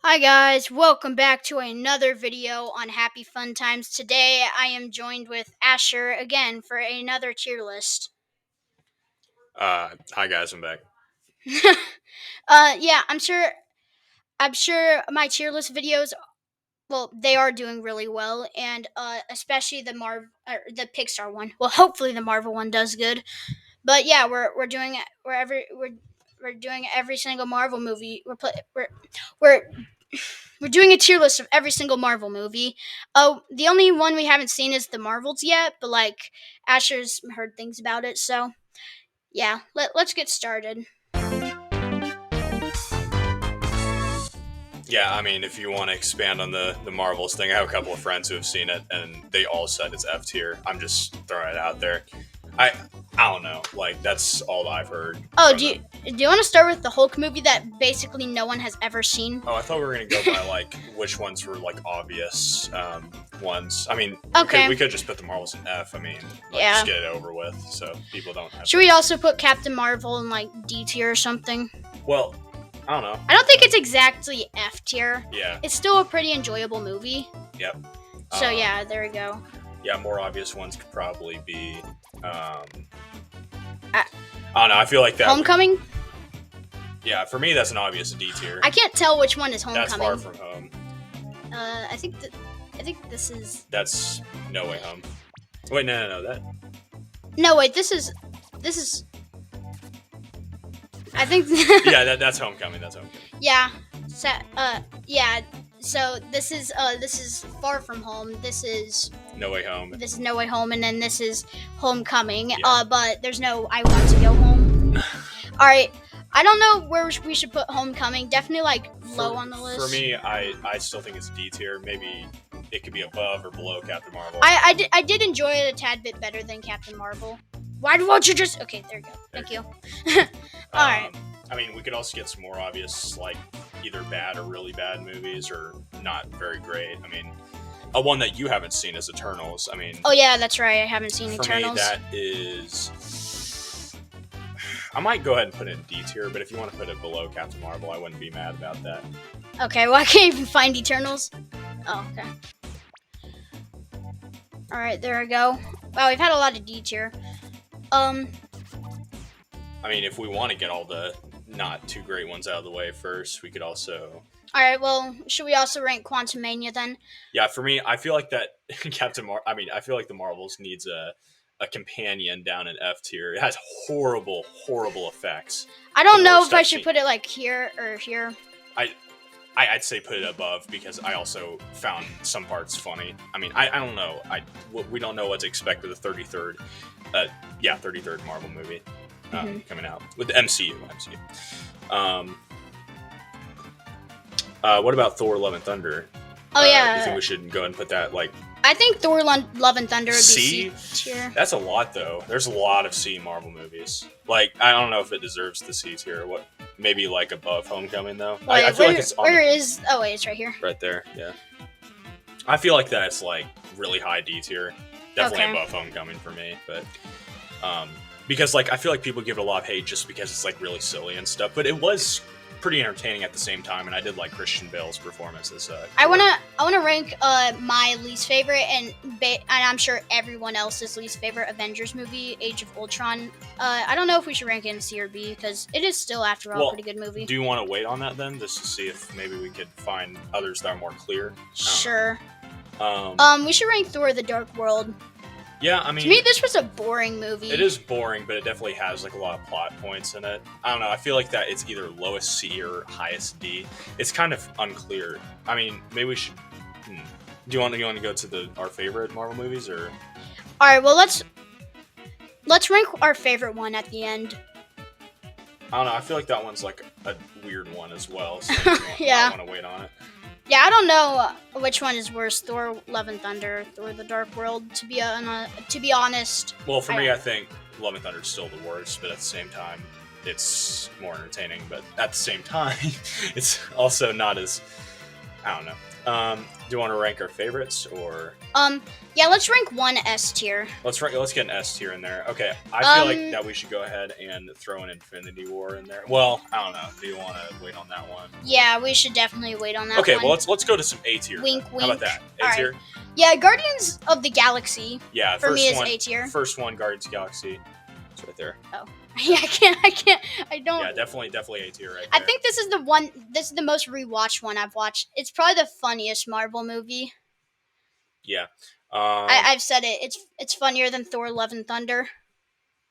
Hi guys, welcome back to another video on Happy Fun Times. Today I am joined with Asher again for another tier list. Hi guys, I'm back. Yeah, I'm sure my tier list videos, well, they are doing really well, and especially the Pixar one. Well, hopefully the Marvel one does good. But yeah, we're doing it wherever we're doing every single Marvel movie. We're we're doing a tier list of every single Marvel movie. Oh, the only one we haven't seen is the Marvels yet, but like Asher's heard things about it, so yeah, let's get started. Yeah, I mean, if you want to expand on the Marvels thing, I have a couple of friends who have seen it, and they all said it's F tier. I'm just throwing it out there. I I don't know, like that's all I've heard Oh, from do you them. do you want to start with the Hulk movie that basically no one has ever seen? Oh, I thought we were gonna go by like which ones were like obvious ones. I mean, Okay, we could just put the Marvels in F. I mean, like yeah. just get it over with, so people don't have Should to. we also put Captain Marvel in like D tier or something? Well, I don't know. I don't think it's exactly F tier. Yeah. It's still a pretty enjoyable movie. Yep. So Um, yeah, there we go. yeah, more obvious ones could probably be. Uh, I don't know. I feel like that. Homecoming? Yeah, for me, that's an obvious D tier. I can't tell which one is That's Homecoming. Far From Home. I think this is. That's No Way Home. Wait, no. No, wait. This is. I think. Yeah, that's Homecoming. That's Homecoming. Yeah. So, yeah. So this is Far From Home. This is No Way Home. No Way Home, and then this is Homecoming. Yeah. But there's no I Want to Go Home. All right. I don't know where we should put Homecoming. Definitely like low on the list. For me, I still think it's D tier. Maybe it could be above or below Captain Marvel. I did enjoy it a tad bit better than Captain Marvel. Why won't you just? Okay, there you go. Thank you. All right. I mean, we could also get some more obvious, like either bad or really bad movies, or not very great. I mean, a one that you haven't seen is Eternals. I mean, Oh yeah, that's right. I haven't seen for Eternals. me, that is. I might go ahead and put it in D tier, but if you want to put it below Captain Marvel, I wouldn't be mad about that. Okay, well I can't even find Eternals. Oh, okay. All right, there we go. Wow, we've had a lot of D tier. I mean, if we want to get all the not too great ones out of the way first, we could also. All right, well, should we also rank Quantumania then? Yeah, for me, I feel like that I mean, I feel like the Marvels needs a companion down in F tier. It has horrible effects. I don't The know worst if I I've should seen. put it like here or here. I'd say put it above because I also found some parts funny. I mean, I don't know. We don't know what to expect with the 33rd, 33rd Marvel movie coming out with the MCU. What about Thor: Love and Thunder? Oh yeah. You think we should go ahead and put that like I think Thor: Love and Thunder would C be C tier. That's a lot though. There's a lot of C Marvel movies. Like I don't know if it deserves the C tier. What maybe like above Homecoming though. Wait, I feel like it's on where is? Oh wait, it's right here. right there. Yeah. I feel like that's like really high D tier. Definitely Okay. above Homecoming for me, but because like I feel like people give it a lot of hate just because it's like really silly and stuff. But it was pretty entertaining at the same time, and I did like Christian Bale's performance as I wanna rank my least favorite and I'm sure everyone else's least favorite Avengers movie, Age of Ultron. I don't know if we should rank it in C or B because it is still, after all, Well, a pretty good movie. Do you want to wait on that then, just to see if maybe we could find others that are more clear? Sure. Um, We should rank Thor: The Dark World. yeah, I To mean, me, this was a boring movie. it is boring, but it definitely has like a lot of plot points in it. I don't know. I feel like that it's either lowest C or highest D. It's kind of unclear. I mean, maybe we should. Do you want to go to our favorite Marvel movies or? All right. Well, let's rank our favorite one at the end. I don't know. I feel like that one's like a weird one as well. So you Yeah. want to wait on it. Yeah, I don't know which one is worse, Thor: Love and Thunder, Thor: The Dark World. To be honest. Well, for me, I think Love and Thunder is still the worst, but at the same time, it's more entertaining. But at the same time, it's also not as I don't know. Do you want to rank our favorites or Yeah, let's rank one S tier. let's get an S tier in there? Okay, I feel like Um, that we should go ahead and throw an Infinity War in there. Well, I don't know. Do you want to wait on that one? yeah, we should definitely wait on that Okay, one. well let's go to some A tier. Wink, How about wink. that? All A right. tier. Yeah, Guardians of the Galaxy Yeah, for first me is one, A tier. First one, Guardians of the Galaxy. It's right there. Oh, yeah, I don't. Yeah, definitely A tier right I there. think this is the one. This is the most rewatched one I've watched. It's probably the funniest Marvel movie. Yeah. I've said it. It's funnier than Thor: Love and Thunder.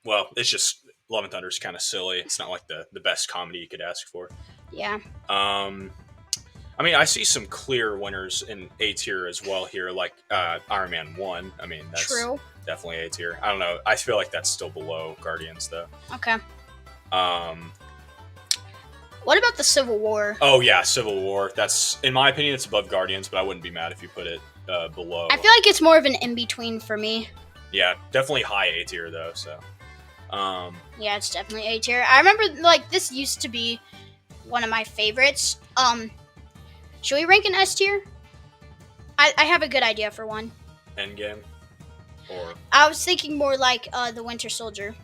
Well, it's just Love and Thunder's kind of silly. It's not like the best comedy you could ask for. Yeah. I mean, I see some clear winners in A tier as well here, like Iron Man 1. I mean, that's True. definitely A tier. I don't know. I feel like that's still below Guardians, though. Okay. Um, What about the Civil War? oh, yeah, Civil War. That's, in my opinion, it's above Guardians, but I wouldn't be mad if you put it below. I feel like it's more of an in between for me. Yeah, definitely high A tier, though, so. Yeah, it's definitely A tier. I remember like this used to be one of my favorites. Should we rank an S tier? I have a good idea for one. Endgame? Or, I was thinking more like the Winter Soldier.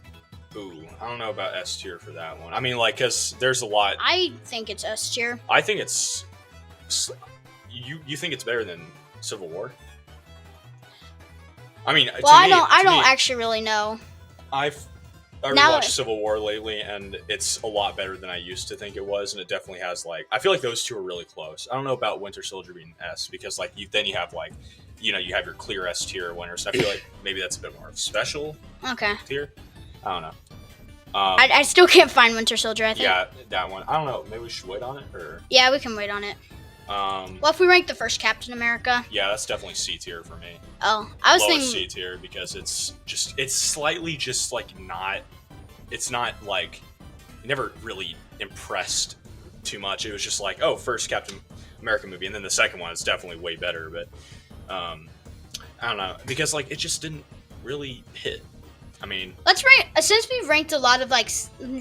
ooh, I don't know about S tier for that one. I mean, like, because there's a lot. I think it's S tier. I think it's. You think it's better than Civil War? I mean, Well, I to don't me, actually really know. I Now- rewatched Civil War lately, and it's a lot better than I used to think it was, and it definitely has like I feel like those two are really close. I don't know about Winter Soldier being S because like then you have like you have your clear S tier winners. I feel like maybe that's a bit more of a special Okay. tier. I don't know. I still can't find Winter Soldier. I think. Yeah, that one. I don't know. Maybe we should wait on it, or Yeah, we can wait on it. um, Well, if we rank the first Captain America. yeah, that's definitely C tier for me. Oh, I was Lowest thinking. C tier because it's slightly just like not. It's not like it never really impressed too much. It was just like, oh, first Captain America movie, and then the second one is definitely way better. But I don't know because like it just didn't really hit. I mean, Let's rank since we've ranked a lot of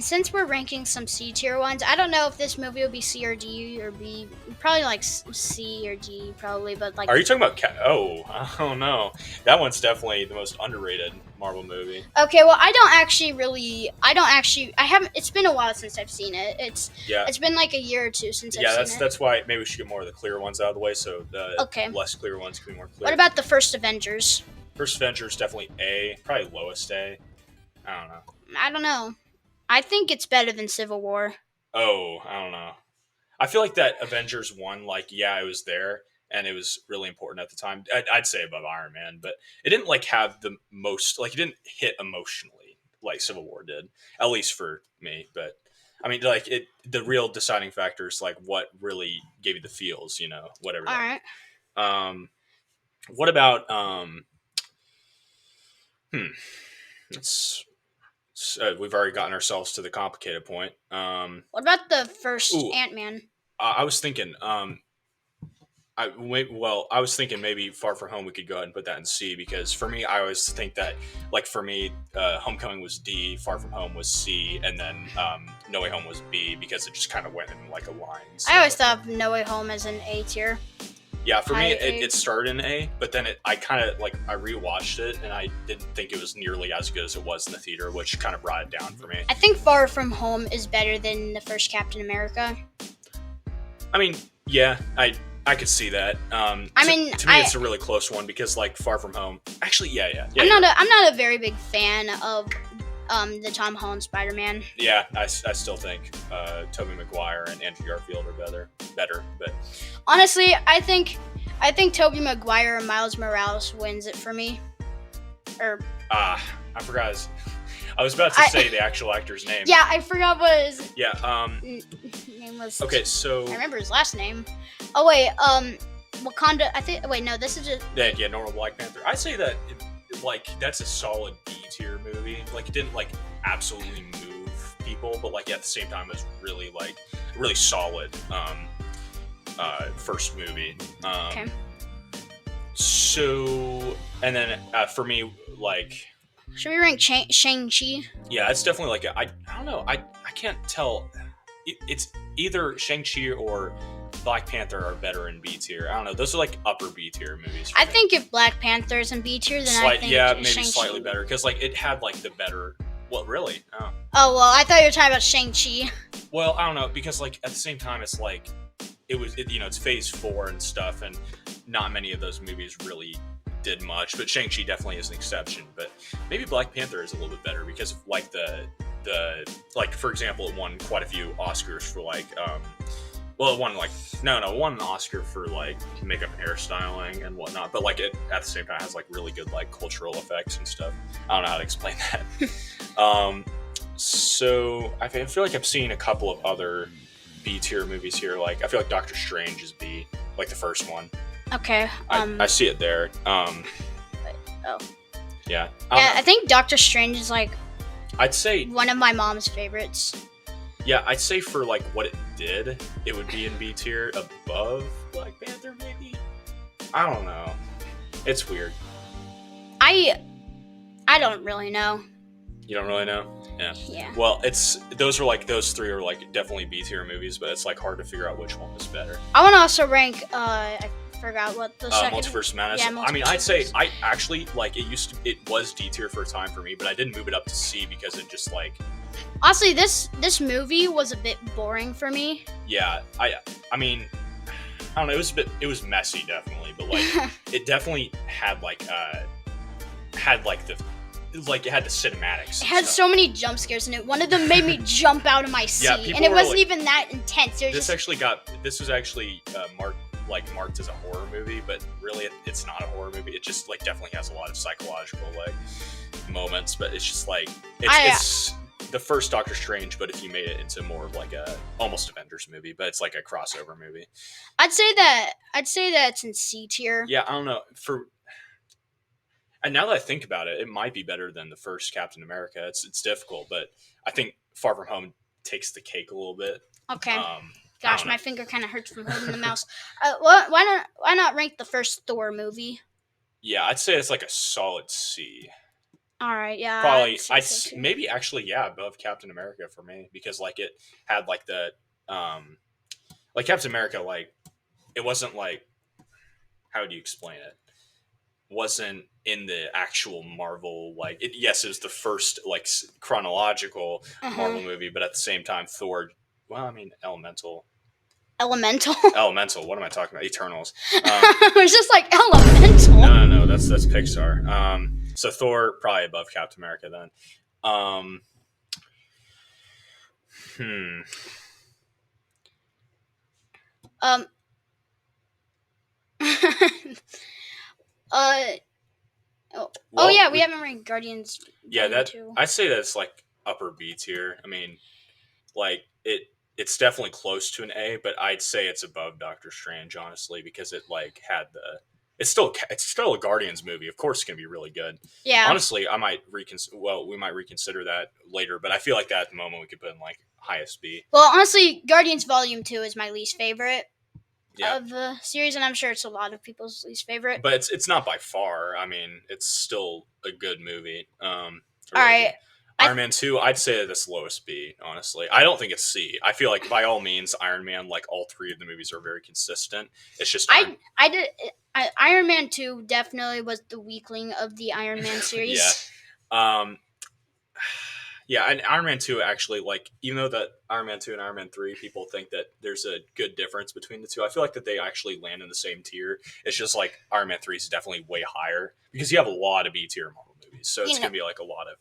since we're ranking some C tier ones. I don't know if this movie will be C or D or B. Probably like C or D, probably. But like, are you talking about? Oh, oh no, that one's definitely the most underrated Marvel movie. okay, well, I don't actually. I haven't. It's been a while since I've seen it. Yeah, It's been like a year or two since yeah, I've that's seen it. that's why maybe we should get more of the clear ones out of the way, so the Okay. less clear ones can be more clear. What about the first Avengers? First Avengers? Definitely A, probably lowest A. I don't know. I don't know. I think it's better than Civil War. Oh, I don't know. I feel like that Avengers one, like, yeah, it was there and it was really important at the time. I'd say above Iron Man, but it didn't like have the most, like, it didn't hit emotionally like Civil War did, at least for me. But I mean, like, the real deciding factor is like what really gave you the feels, whatever. All right. Um, what about Hmm. We've already gotten ourselves to the complicated point. What about the first Ooh. Ant-Man? I was thinking, I was thinking maybe Far From Home we could go ahead and put that in C because for me, I always think that like for me, Homecoming was D, Far From Home was C, and then No Way Home was B because it just kind of went in like a line. So, I always thought of No Way Home as an A tier. yeah, for me I- it started in A, but then I kind of like I rewatched it and I didn't think it was nearly as good as it was in the theater, which kind of brought it down for me. I think Far From Home is better than the first Captain America. I mean, yeah, I could see that. I To mean, me, I- it's a really close one because like Far From Home. Actually, yeah. I'm not a very big fan of the Tom Holland Spider-Man. Yeah, I still think Tobey Maguire and Andrew Garfield are better. But Honestly, I think Tobey Maguire and Miles Morales wins it for me. Or I forgot. I was about to say the actual actor's name. yeah, I forgot what his Yeah. name was. Okay, so I remember his last name. Oh wait, Wakanda. I think. Wait, no, this is just. yeah, normal Black Panther. I'd say that like that's a solid B tier movie. Like it didn't like absolutely move people, but like at the same time it was really like really solid first movie. Okay. So and then for me like Should we rank Shang-Chi? yeah, it's definitely like I don't know. I can't tell. It's either Shang-Chi or Black Panther are better in B tier. I don't know. Those are like upper B tier movies. For I me. think if Black Panther's in B tier, then I think Yeah, maybe Shang-Chi. slightly better because like it had like the better. Well, really? Oh. Oh well, I thought you were talking about Shang-Chi. Well, I don't know because like at the same time, it's like it's Phase 4 and stuff, and not many of those movies really did much. But Shang-Chi definitely is an exception. But maybe Black Panther is a little bit better because of like the like for example, it won quite a few Oscars for like well, it won like it won an Oscar for like makeup and hairstyling and whatnot. But like it at the same time has like really good like cultural effects and stuff. I don't know how to explain that. So I feel like I'm seeing a couple of other B tier movies here. Like I feel like Doctor Strange is B, like the first one. Okay. I see it there. Oh. Yeah. I think Doctor Strange is like I'd say one of my mom's favorites. Yeah, I'd say for like what it did, it would be in B tier above Black Panther, maybe. I don't know. It's weird. I don't really know. You don't really know? Yeah. Yeah. Well, those three are like definitely B tier movies, but it's like hard to figure out which one was better. I want to also rank. I forgot what the second. Multiverse Madness. Yeah, I mean, I'd say I actually like it was D tier for a time for me, but I didn't move it up to C because it just like. Honestly, this movie was a bit boring for me. Yeah, I mean, I don't know. It was messy, definitely, but like it definitely had like it had the cinematics. It had so many jump scares in it. One of them made me jump out of my seat, and it wasn't even that intense. This was actually marked as a horror movie, but really it's not a horror movie. It just like definitely has a lot of psychological like moments, but it's just like it's the first Doctor Strange, but if you made it into more of like a almost Avengers movie, but it's like a crossover movie. I'd say that it's in C tier. Yeah, I don't know. And now that I think about it, it might be better than the first Captain America. It's difficult, but I think Far From Home takes the cake a little bit. Okay. Gosh, my finger kind of hurts from holding the mouse. Why not rank the first Thor movie? Yeah, I'd say it's like a solid C. All right, yeah. Probably, maybe actually, yeah, above Captain America for me because like it had like the like Captain America, like it wasn't like how would you explain it? Wasn't in the actual Marvel like it. Yes, it was the first like chronological Marvel movie, but at the same time, Thor. Well, I mean, Elemental. Elemental. What am I talking about? Eternals. It was just like Elemental. No, that's Pixar. So Thor probably above Captain America then. Oh yeah, we haven't ranked Guardians. Yeah, I'd say that's like upper B tier. I mean, like it's definitely close to an A, but I'd say it's above Doctor Strange, honestly, because it like had it's still a Guardians movie. Of course, it's gonna be really good. Yeah. Honestly, we might reconsider that later, but I feel like that at the moment we could put in like highest B. Well, honestly, Guardians Volume 2 is my least favorite of the series, and I'm sure it's a lot of people's least favorite. But it's not by far. I mean, it's still a good movie. All right. Iron Man 2, I'd say that's lowest B, honestly. I don't think it's C. I feel like by all means, Iron Man, like all three of the movies are very consistent. It's just Iron Man 2 definitely was the weakling of the Iron Man series. Yeah. Yeah, and Iron Man 2 actually, like, even though that Iron Man 2 and Iron Man 3, people think that there's a good difference between the two, I feel like that they actually land in the same tier. It's just like Iron Man 3 is definitely way higher because you have a lot of B tier Marvel movies. So it's going to be like a lot of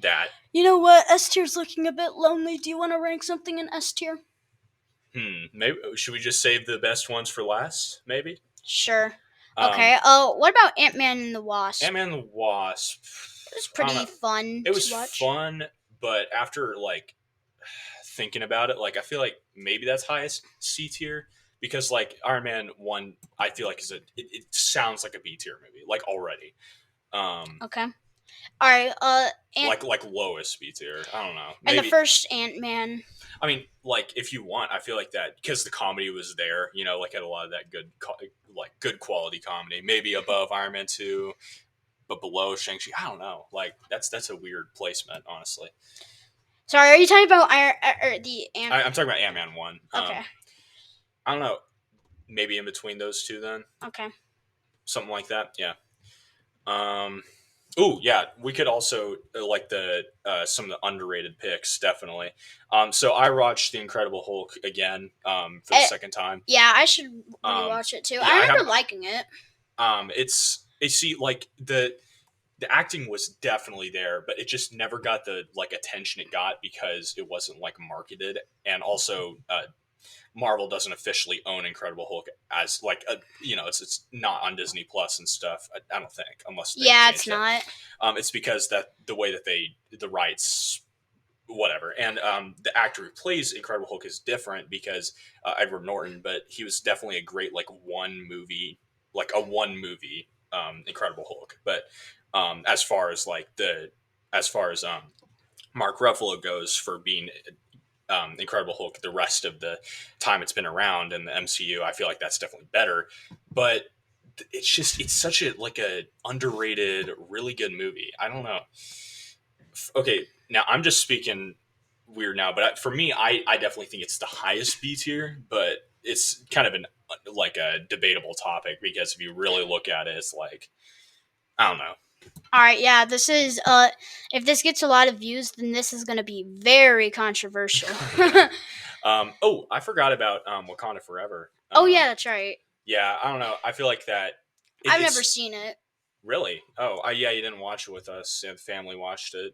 that. You know what? S tier's looking a bit lonely. Do you want to rank something in S tier? Maybe should we just save the best ones for last? Maybe. Sure. Okay. What about Ant-Man and the Wasp? Ant-Man and the Wasp. It was pretty fun. It was fun, but after like thinking about it, like I feel like maybe that's highest C tier because like Iron Man 1, I feel like it sounds like a B tier movie, like already. Okay. All right. Like lowest B tier. I don't know. Maybe. And the first Ant-Man. I mean, like if you want, I feel like that because the comedy was there. You know, like had a lot of that good quality comedy. Maybe above Iron Man 2, but below Shang-Chi. I don't know. Like that's a weird placement, honestly. Sorry, are you talking about I'm talking about Ant-Man 1. Okay. I don't know, maybe in between those two then, Okay. something like that. Yeah. Um, oh yeah, we could also like the some of the underrated picks definitely. So I watched The Incredible Hulk again for the Eh, second time. yeah, I should Um, rewatch it too. yeah, I I have. remember liking it. It's see like the acting was definitely there, but it just never got the like attention it got because it wasn't like marketed, and also Marvel doesn't officially own Incredible Hulk as like a it's not on Disney Plus and stuff. I don't think unless they Yeah, it's changed that. not. It's because that the way that the rights whatever, and the actor who plays Incredible Hulk is different because Edward Norton, but he was definitely a great like a one movie Incredible Hulk. But as far as like the as far as Mark Ruffalo goes for being Incredible Hulk the rest of the time it's been around in the MCU. I feel like that's definitely better, but it's such a like a underrated, really good movie. I don't know. Okay, now I'm just speaking weird now, but for me, I definitely think it's the highest B tier, but it's kind of an like a debatable topic because if you really look at it, it's like I don't know. All right, yeah, this is if this gets a lot of views, then this is going to be very controversial. Oh, I forgot about Wakanda Forever. Oh yeah, that's right. Yeah, I don't know. I feel like that I've never it's seen it. really. Oh, yeah, you didn't watch it with us. Yeah, the family watched it.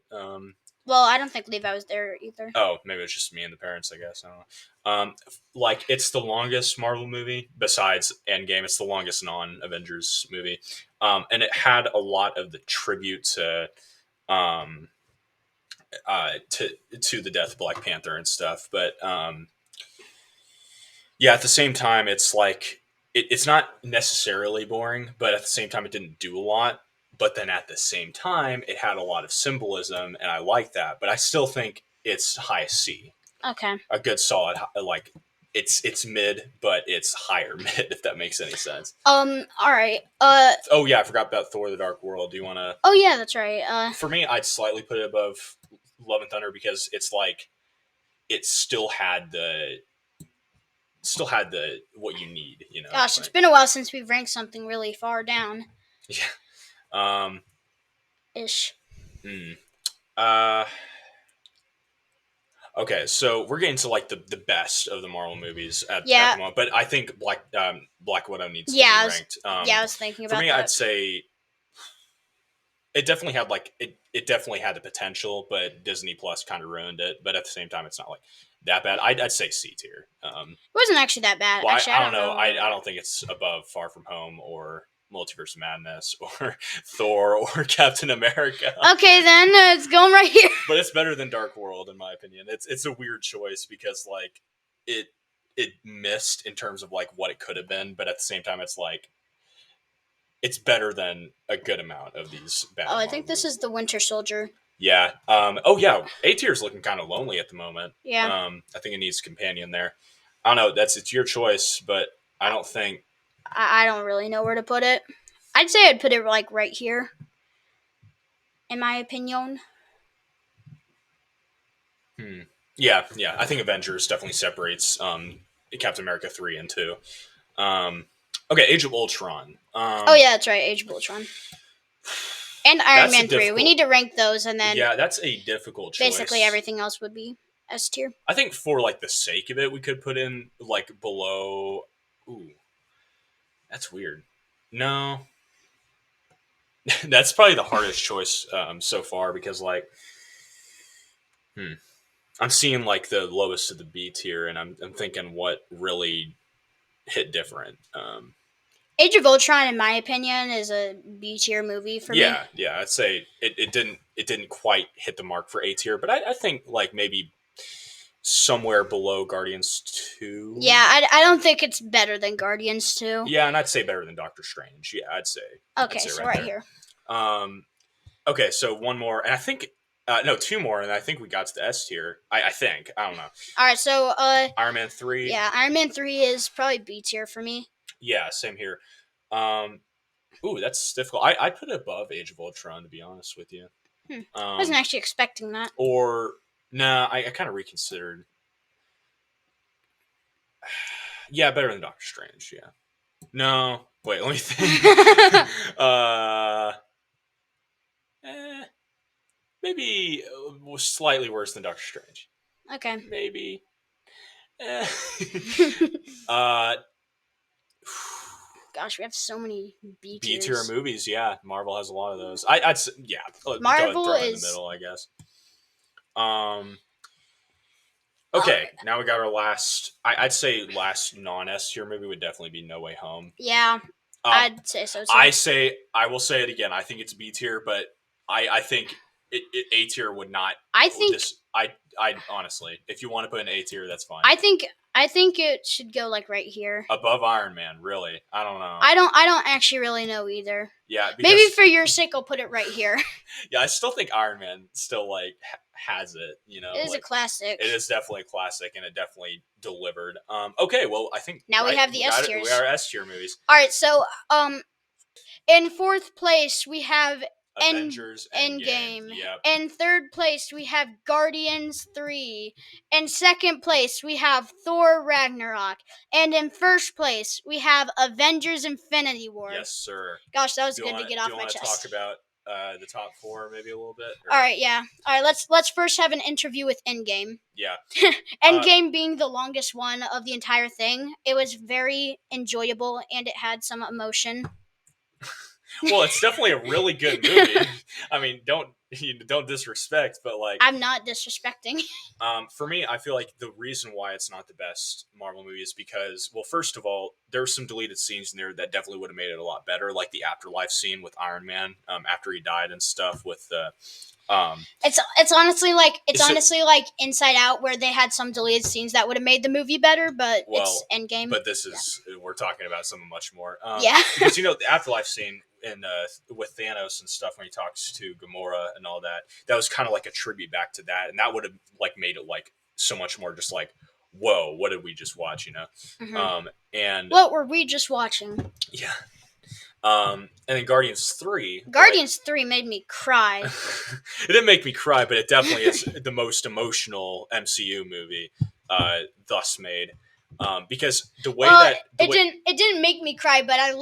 Well, I don't think Levi was there either. Oh, maybe it's just me and the parents. I guess I don't know. Like it's the longest Marvel movie besides Endgame. It's the longest non-Avengers movie, and it had a lot of the tribute um, to the death of Black Panther and stuff. But yeah, at the same time, it's like it's not necessarily boring, but at the same time, it didn't do a lot. But then at the same time, it had a lot of symbolism, and I like that. But I still think it's high C, Okay. a good solid like it's mid, but it's higher mid if that makes any sense. All right. Oh yeah, I forgot about Thor: The Dark World. Do you want to? Oh yeah, that's right. For me, I'd slightly put it above Love and Thunder because it's like it still had the what you need, Gosh, it's like been a while since we've ranked something really far down yeah. Um. ish. hmm. Uh. Okay, so we're getting to like the best of the Marvel movies at Yeah. the moment, but I think Black Widow needs to Yeah. be I was, ranked. yeah, I was thinking For about me, I'd that. say it definitely had like it definitely had the potential, but Disney Plus kind of ruined it. But at the same time, it's not like that bad. I'd say C tier. It wasn't actually that bad. Well, Actually, I I don't don't know. know. I don't think it's above Far From Home or Multiverse of Madness or Thor or Captain America. Okay, then it's going right here. But it's better than Dark World in my opinion. It's a weird choice because like it it missed in terms of like what it could have been, but at the same time, it's like it's better than a good amount of these bad Oh, I Marvel think this movies. is the Winter Soldier. Yeah. Oh yeah. A tier is looking kind of lonely at the moment. Yeah. I think it needs a companion there. I don't know. It's your choice, but I don't think. I don't really know where to put it. I'd say I'd put it like right here, in my opinion. Hmm. Yeah, yeah. I think Avengers definitely separates Captain America 3 and 2. Okay, Age of Ultron. Oh yeah, that's right, Age of Ultron and Iron That's a Man 3. We difficult. need to rank those, and then Yeah, that's a difficult basically choice. everything else would be S tier. I think for like the sake of it, we could put in like below. Ooh, that's weird. No, that's probably the hardest choice so far because like, hmm, I'm seeing like the lowest of the B tier, and I'm thinking what really hit different. Age of Ultron, in my opinion, is a B tier movie for me. Yeah, yeah, I'd say it didn't quite hit the mark for A tier, but I think like maybe somewhere below Guardians 2. Yeah, I don't think it's better than Guardians 2. Yeah, and I'd say better than Doctor Strange. Yeah, I'd Okay, say so right right there. here. Um, okay, so one more, and I think no, two more, and I think we got to the S tier. I think I don't know. All right, so Iron Man 3. yeah, Iron Man 3 is probably B tier for me. Yeah, same here. Um, ooh, that's difficult. I put it above Age of Ultron to be honest with you. I wasn't actually expecting that. Or nah, I kind of reconsidered. Yeah, better than Doctor Strange. Yeah. No, wait. Let me think. Eh, maybe slightly worse than Doctor Strange. Okay. Maybe. Eh. uh, Gosh, we have so many B B tier tiers. movies. Yeah, Marvel has a lot of those. Yeah. Marvel Throw it in the is middle, I guess. Um. all Okay, right. now we got our last. I'd say last non S tier movie would definitely be No Way Home. Yeah, Um, I'd say so too. I will say it again. I think it's B tier, but I think A tier would not. I think This I honestly, if you want to put an A tier, that's fine. I think I think it should go like right here. Above Iron Man, really? I don't know. I don't actually really know either. Yeah, because, Maybe for your sake, I'll put it right here. yeah, I still think Iron Man still like has it. You know, It is a like, classic. it is definitely a classic, and it definitely delivered. Okay, well, I think Now we have the S got it. tiers. We are S tier movies. All right, so in fourth place we have Avengers Endgame. Yep. In third place we have Guardians 3. In second place we have Thor Ragnarok. And in first place we have Avengers Infinity War. Yes, sir. Gosh, that was good to get off my chest. Do you want to talk about the top four maybe a little bit? All right, yeah. All right, let's first have an interview with Endgame. Yeah. Endgame being the longest one of the entire thing, it was very enjoyable and it had some emotion. Well, it's definitely a really good movie. I mean, don't disrespect, but like, I'm not disrespecting. For me, I feel like the reason why it's not the best Marvel movie is because, well, first of all, there's some deleted scenes in there that definitely would have made it a lot better, like the afterlife scene with Iron Man after he died and stuff. With the It's honestly like Inside Out, where they had some deleted scenes that would have made the movie better, but it's Endgame. But this is we're talking about something much more. Yeah. Because the afterlife scene in with Thanos and stuff when he talks to Gamora and all that, that was kind of like a tribute back to that, and that would have like made it like so much more just like, whoa, what did we just watch? Mm-hmm. And what were we just watching? Yeah. And then Guardians 3. Guardians 3 made me cry. It didn't make me cry, but it definitely is the most emotional MCU movie thus made. Because the way it didn't make me cry, but I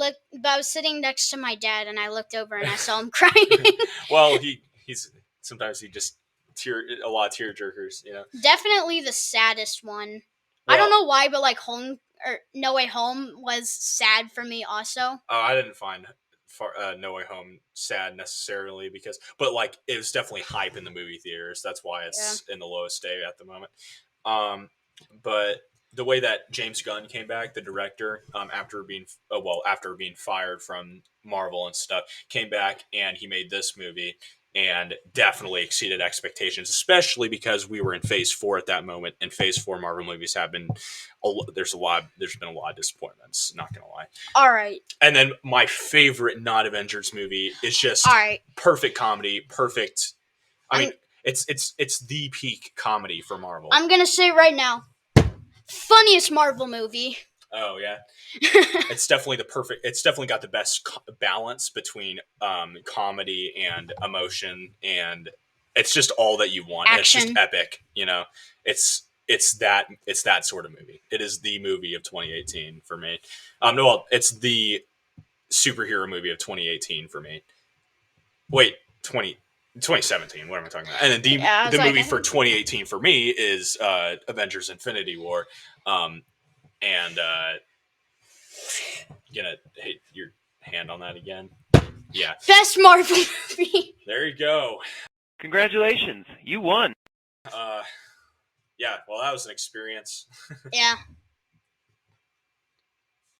was sitting next to my dad and I looked over and I saw him crying. Well, he's sometimes he just a lot of tear jerkers, Definitely the saddest one. Well, I don't know why, but like No Way Home was sad for me also. I didn't find No Way Home sad necessarily but like it was definitely hype in the movie theaters. That's why it's in the lowest day at the moment. But the way that James Gunn came back, the director, after being fired from Marvel and stuff, came back and he made this movie and definitely exceeded expectations, especially because we were in Phase 4 at that moment, and Phase 4 Marvel movies have been there's been a lot of disappointments, not gonna lie. All right. And then my favorite non-Avengers movie is just perfect comedy, perfect. I mean, it's the peak comedy for Marvel. I'm gonna say right now, funniest Marvel movie. Oh yeah, it's definitely it's definitely got the best balance between comedy and emotion, and it's just all that you want. It's just epic, It's that sort of movie. It is the movie of 2018 for me. It's the superhero movie of 2018 for me. Wait, 2017. What am I talking about? And then the movie for 2018 for me is Avengers: Infinity War. And gonna hit your hand on that again. Yeah. Best Marvel movie. There you go. Congratulations, you won. Yeah. Well, that was an experience. Yeah.